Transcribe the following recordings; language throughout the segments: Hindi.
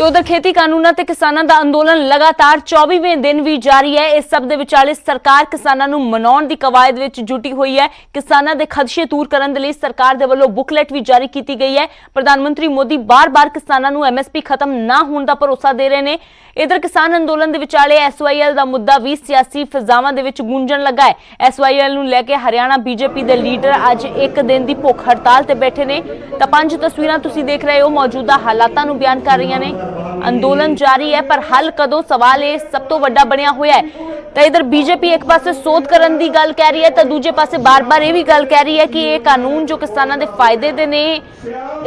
ਤੇ ਉਧਰ ਖੇਤੀ ਕਾਨੂੰਨਾਂ ਤੇ ਕਿਸਾਨਾਂ ਦਾ ਅੰਦੋਲਨ ਲਗਾਤਾਰ 24ਵੇਂ ਦਿਨ ਵੀ ਜਾਰੀ ਹੈ। ਇਸ ਸਭ ਦੇ ਵਿਚਾਲੇ ਸਰਕਾਰ ਕਿਸਾਨਾਂ ਨੂੰ ਮਨਾਉਣ ਦੀ ਕਵਾਇਦ ਵਿੱਚ ਜੁਟੀ ਹੋਈ ਹੈ। ਕਿਸਾਨਾਂ ਦੇ ਖਦਸ਼ੇ ਦੂਰ ਕਰਨ ਦੇ ਲਈ ਸਰਕਾਰ ਦੇ ਵੱਲੋਂ ਬੁਕਲੇਟ ਵੀ ਜਾਰੀ ਕੀਤੀ ਗਈ ਹੈ। ਪ੍ਰਧਾਨ ਮੰਤਰੀ ਮੋਦੀ ਬਾਰ-ਬਾਰ ਕਿਸਾਨਾਂ ਨੂੰ ਐਮਐਸਪੀ ਖਤਮ ਨਾ ਹੋਣ ਦਾ ਭਰੋਸਾ ਦੇ ਰਹੇ ਨੇ। इधर किसान अंदोलन के विचाले SYL का मुद्दा भी सियासी फिजावां दे विच गूंजण लगा है। SYL नूं लैके हरियाणा बीजेपी के लीडर अज एक दिन की भुख हड़ताल ते बैठे ने। तां 5 तस्वीरां तुसीं देख रहे हो, मौजूदा हालातां नूं बयान कर रही ने। अंदोलन जारी है पर हल कदों, सवाल ये सब तो वड्डा बनिया होया है। तो इधर बीजेपी एक पासे सोध करन दी गल कह रही है तो दूजे पासे बार-बार ये भी गल कह रही है कि ये कानून जो किसानां दे फायदे दे ने,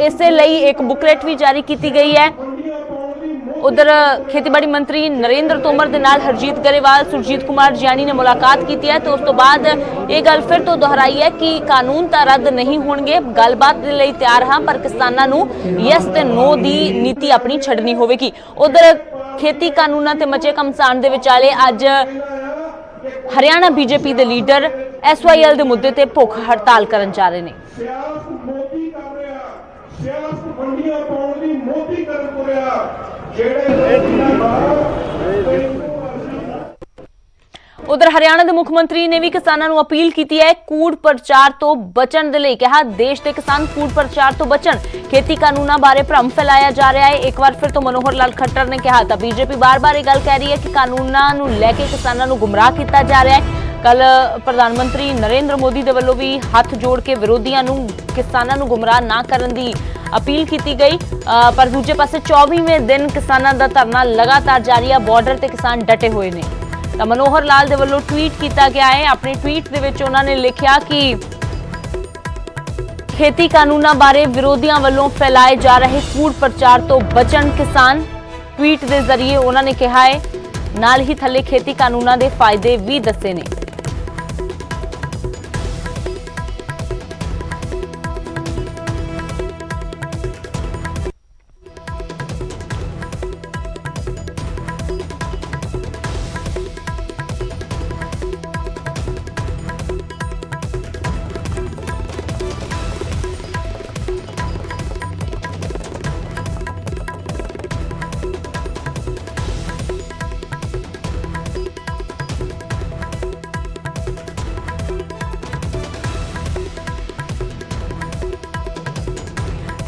इसे लई एक बुकलेट भी जारी की गई है। उधर खेतीबाड़ी मंत्री नरेंद्र तोमर के नाल हरजीत गरेवाल, सुरजीत कुमार जियानी ने मुलाकात की है। तो उस तो बाद ये गल फिर तो दोहराई है कि कानून तो रद्द नहीं होणगे, गलबात दे लई तैयार हाँ पर किसानां नूं यस ते नो दी नीति अपनी छड्डनी होवेगी। उधर खेती कानूनां ते मचे घमसान दे विचाले अज हरियाणा बीजेपी के लीडर SYL के मुद्दे ते भुख हड़ताल करन जा रहे हैं। उधर हरियाणा के मुख्यमंत्री ने भी किसानों को अपील की है कूड़ प्रचार तो बचन दे लई कहा। देश के किसान कूड़ प्रचार तो बचन। खेती कानूनों बारे भ्रम फैलाया जा रहा है। एक बार फिर तो मनोहर लाल खट्टर ने कहा था। बीजेपी बार-बार ये गल कह रही है कि कानूनों नूं लैके किसानों को गुमराह किया जा रहा है। कल प्रधानमंत्री नरेंद्र मोदी के वलों भी हाथ जोड़ के विरोधियों नूं किसानों को गुमराह ना करन दी अपील की गई। पर दूजे पासे 24वें दिन किसानों का धरना लगातार जारी है। बॉर्डर ते किसान डटे हुए ने। तो मनोहर लाल दे वल्लों ट्वीट किया गया है। अपने ट्वीट दे विच उन्होंने लिखा कि खेती कानूनों बारे विरोधियों वल्लों फैलाए जा रहे कूड़ प्रचार तो बचन किसान। ट्वीट के जरिए उन्होंने कहा है, नाल ही थले खेती कानूनों के फायदे भी दसे ने।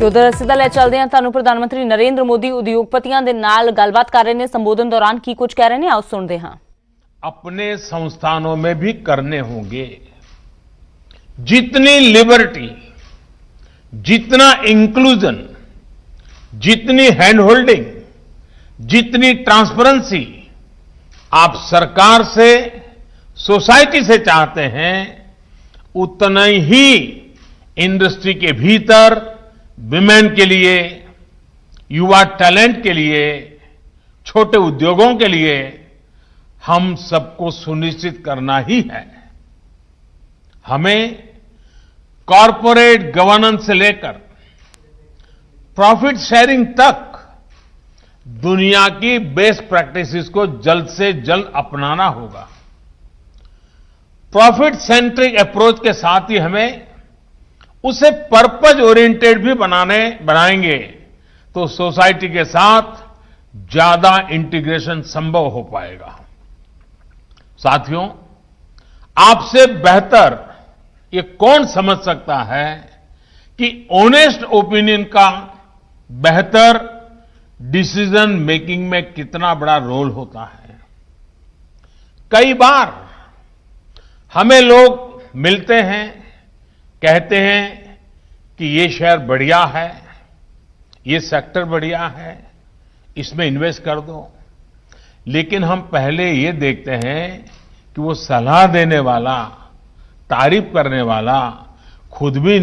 उधर सीधा लै चलते हैं तुहानूं प्रधानमंत्री नरेंद्र मोदी उद्योगपतियों के नाल गलबात कर रहे हैं। संबोधन दौरान की कुछ कह रहे हैं, आओ सुनते हैं। अपने संस्थानों में भी करने होंगे। जितनी लिबर्टी, जितना इंक्लूजन, जितनी हैंड होल्डिंग, जितनी ट्रांसपेरेंसी आप सरकार से, सोसाइटी से चाहते हैं, उतना ही इंडस्ट्री के भीतर विमेन के लिए, युवा टैलेंट के लिए, छोटे उद्योगों के लिए हम सबको सुनिश्चित करना ही है। हमें कॉरपोरेट गवर्नेंस से लेकर प्रॉफिट शेयरिंग तक दुनिया की बेस्ट प्रैक्टिसेस को जल्द से जल्द अपनाना होगा। प्रॉफिट सेंट्रिक अप्रोच के साथ ही हमें उसे पर्पज ओरिएंटेड भी बनाएंगे तो सोसाइटी के साथ ज्यादा इंटीग्रेशन संभव हो पाएगा। साथियों, आपसे बेहतर ये कौन समझ सकता है कि ऑनेस्ट ओपिनियन का बेहतर डिसीजन मेकिंग में कितना बड़ा रोल होता है। कई बार हमें लोग मिलते हैं, कहते हैं कि ये शेयर बढ़िया है, ये सेक्टर बढ़िया है, इसमें इन्वेस्ट कर दो। लेकिन हम पहले ये देखते हैं कि वो सलाह देने वाला, तारीफ करने वाला खुद भी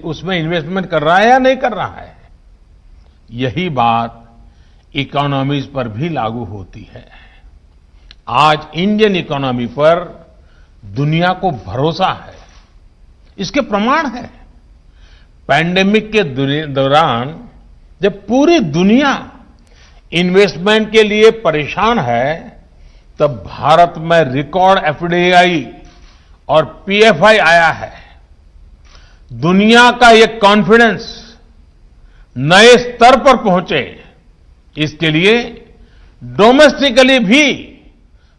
उसमें इन्वेस्टमेंट कर रहा है या नहीं कर रहा है। यही बात इकोनॉमीज पर भी लागू होती है। आज इंडियन इकोनॉमी पर दुनिया को भरोसा है, इसके प्रमाण है। पैंडेमिक के दौरान जब पूरी दुनिया इन्वेस्टमेंट के लिए परेशान है, तब भारत में रिकॉर्ड एफडीआई और पीएफआई आया है। दुनिया का ये कॉन्फिडेंस नए स्तर पर पहुंचे, इसके लिए डोमेस्टिकली भी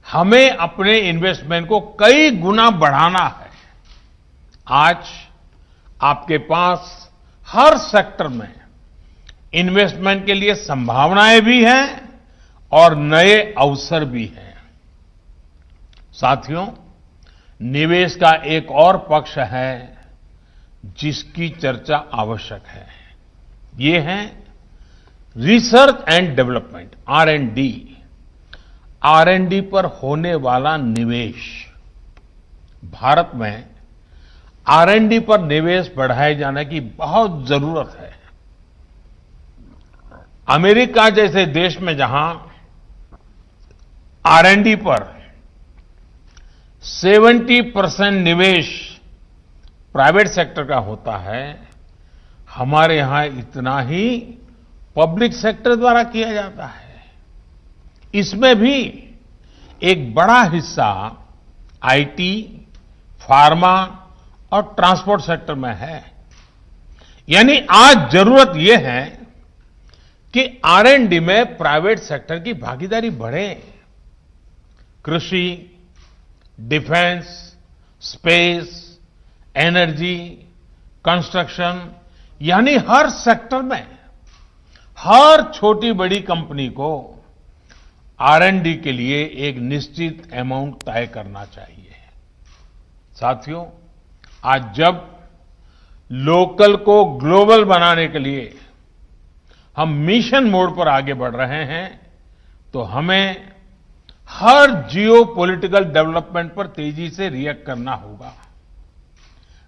हमें अपने इन्वेस्टमेंट को कई गुना बढ़ाना है। आज आपके पास हर सेक्टर में इन्वेस्टमेंट के लिए संभावनाएं भी हैं और नए अवसर भी हैं। साथियों, निवेश का एक और पक्ष है जिसकी चर्चा आवश्यक है। ये है research and development, R&D। R&D पर होने वाला निवेश। भारत में R&D पर निवेश बढ़ाए जाने की बहुत जरूरत है। अमेरिका जैसे देश में जहां R&D पर 70% निवेश प्राइवेट सेक्टर का होता है, हमारे यहां इतना ही पब्लिक सेक्टर द्वारा किया जाता है। इसमें भी एक बड़ा हिस्सा IT, फार्मा और ट्रांसपोर्ट सेक्टर में है। यानी आज जरूरत यह है कि R&D में प्राइवेट सेक्टर की भागीदारी बढ़े। कृषि, डिफेंस, स्पेस, एनर्जी, कंस्ट्रक्शन, यानी हर सेक्टर में हर छोटी बड़ी कंपनी को R&D के लिए एक निश्चित अमाउंट तय करना चाहिए। साथियों, आज जब लोकल को ग्लोबल बनाने के लिए हम मिशन मोड पर आगे बढ़ रहे हैं, तो हमें हर जियो पॉलिटिकल डेवलपमेंट पर तेजी से रिएक्ट करना होगा।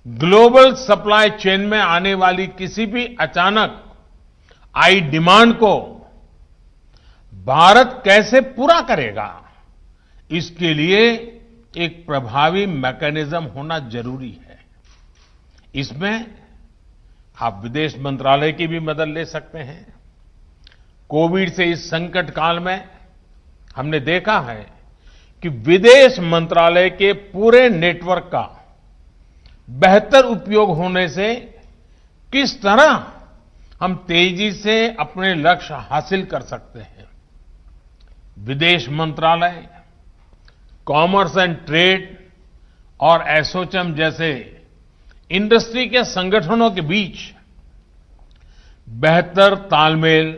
ग्लोबल सप्लाई चेन में आने वाली किसी भी अचानक आई डिमांड को भारत कैसे पूरा करेगा, इसके लिए एक प्रभावी मैकेनिज्म होना जरूरी है। इसमें आप विदेश मंत्रालय की भी मदद ले सकते हैं। कोविड से इस संकट काल में हमने देखा है कि विदेश मंत्रालय के पूरे नेटवर्क का बेहतर उपयोग होने से किस तरह हम तेजी से अपने लक्ष्य हासिल कर सकते हैं। विदेश मंत्रालय, कॉमर्स एंड ट्रेड और एसोचैम जैसे इंडस्ट्री के संगठनों के बीच बेहतर तालमेल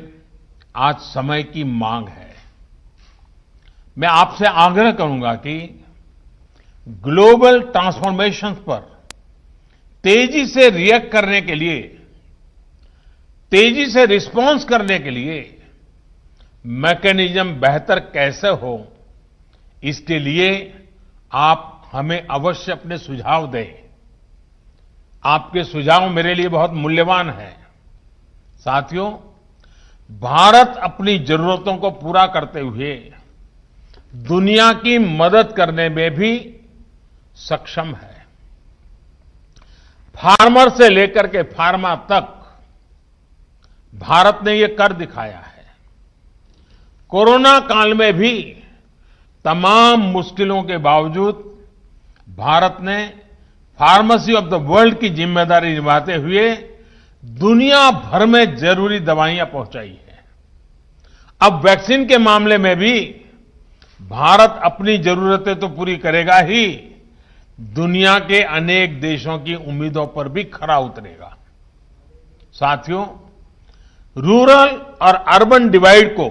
आज समय की मांग है। मैं आपसे आग्रह करूंगा कि ग्लोबल ट्रांसफॉर्मेशन पर तेजी से रिएक्ट करने के लिए, तेजी से रिस्पॉन्स करने के लिए मैकेनिज्म बेहतर कैसे हो, इसके लिए आप हमें अवश्य अपने सुझाव दें। आपके सुझाव मेरे लिए बहुत मूल्यवान हैं। साथियों, भारत अपनी जरूरतों को पूरा करते हुए दुनिया की मदद करने में भी सक्षम है। फार्मर से लेकर के फार्मा तक भारत ने ये कर दिखाया है। कोरोना काल में भी तमाम मुश्किलों के बावजूद भारत ने फार्मेसी ऑफ द वर्ल्ड की जिम्मेदारी निभाते हुए दुनिया भर में जरूरी दवाइयां पहुंचाई है। अब वैक्सीन के मामले में भी भारत अपनी जरूरतें तो पूरी करेगा ही, दुनिया के अनेक देशों की उम्मीदों पर भी खरा उतरेगा। साथियों, रूरल और अर्बन डिवाइड को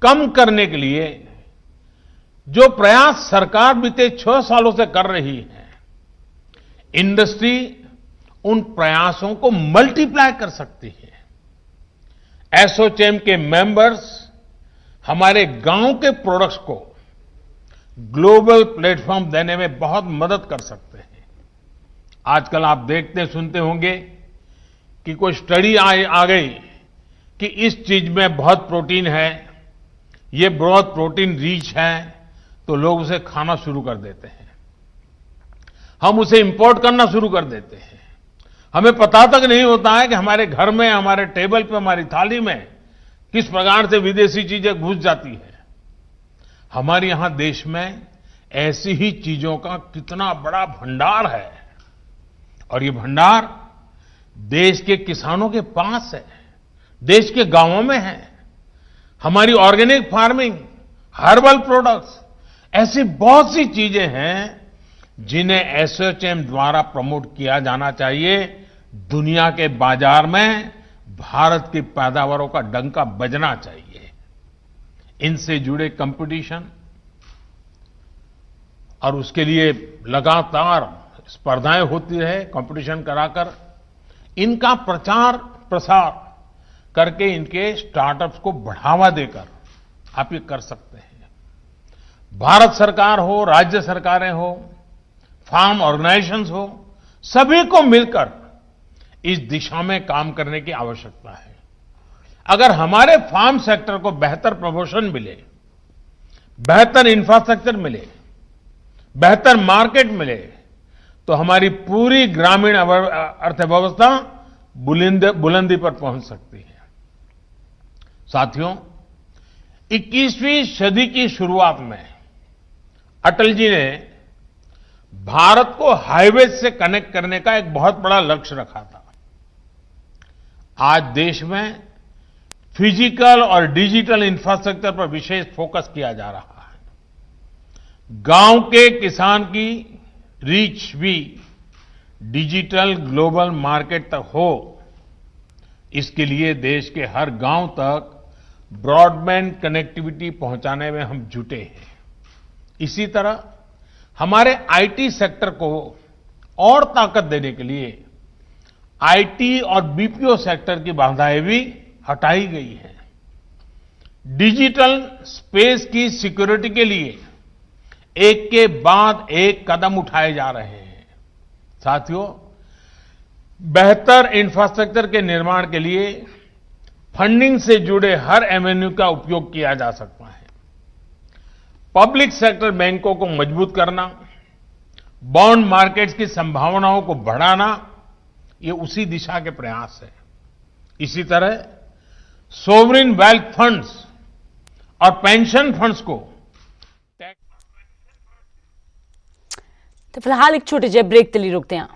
कम करने के लिए जो प्रयास सरकार बीते 6 सालों से कर रही है, इंडस्ट्री उन प्रयासों को मल्टीप्लाई कर सकती है। एसोचैम के मेंबर्स हमारे गांव के प्रोडक्ट्स को ग्लोबल प्लेटफॉर्म देने में बहुत मदद कर सकते हैं। आजकल आप देखते सुनते होंगे कि कोई स्टडी आ गई कि इस चीज में बहुत प्रोटीन है, ये बहुत प्रोटीन रिच है, तो लोग उसे खाना शुरू कर देते हैं। हम उसे इंपोर्ट करना शुरू कर देते हैं। हमें पता तक नहीं होता है कि हमारे घर में, हमारे टेबल पे, हमारी थाली में किस प्रकार से विदेशी चीजें घुस जाती है। हमारे यहां देश में ऐसी ही चीजों का कितना बड़ा भंडार है, और ये भंडार देश के किसानों के पास है, देश के गांवों में है। हमारी ऑर्गेनिक फार्मिंग, हर्बल प्रोडक्ट्स, ऐसी बहुत सी चीजें हैं जिन्हें एसोचैम द्वारा प्रमोट किया जाना चाहिए। दुनिया के बाजार में भारत की पैदावारों का डंका बजना चाहिए। इनसे जुड़े कंपटीशन और उसके लिए लगातार स्पर्धाएं होती रहे, कंपटीशन कराकर इनका प्रचार प्रसार करके इनके स्टार्टअप्स को बढ़ावा देकर आप ये कर सकते हैं। भारत सरकार हो, राज्य सरकारें हो, फार्म ऑर्गेनाइजेशंस हो, सभी को मिलकर इस दिशा में काम करने की आवश्यकता है। अगर हमारे फार्म सेक्टर को बेहतर प्रमोशन मिले, बेहतर इंफ्रास्ट्रक्चर मिले, बेहतर मार्केट मिले, तो हमारी पूरी ग्रामीण अर्थव्यवस्था बुलंदी पर पहुंच सकती है। साथियों, 21वीं सदी की शुरुआत में अटल जी ने भारत को हाईवे से कनेक्ट करने का एक बहुत बड़ा लक्ष्य रखा था। आज देश में फिजिकल और डिजिटल इंफ्रास्ट्रक्चर पर विशेष फोकस किया जा रहा है। गांव के किसान की रीच भी डिजिटल ग्लोबल मार्केट तक हो, इसके लिए देश के हर गांव तक ब्रॉडबैंड कनेक्टिविटी पहुंचाने में हम जुटे हैं। इसी तरह हमारे आईटी सेक्टर को और ताकत देने के लिए आईटी और बीपीओ सेक्टर की बाधाएं भी हटाई गई हैं। डिजिटल स्पेस की सिक्योरिटी के लिए एक के बाद एक कदम उठाए जा रहे हैं। साथियों, बेहतर इंफ्रास्ट्रक्चर के निर्माण के लिए फंडिंग से जुड़े हर एवेन्यू का उपयोग किया जा सकता है। पब्लिक सेक्टर बैंकों को मजबूत करना, बॉन्ड मार्केट्स की संभावनाओं को बढ़ाना, ये उसी दिशा के प्रयास है। इसी तरह सोवरिन वेल्थ फंड्स और पेंशन फंड्स को तो फिलहाल एक छोटे जे ब्रेक के लिए रुकते हैं।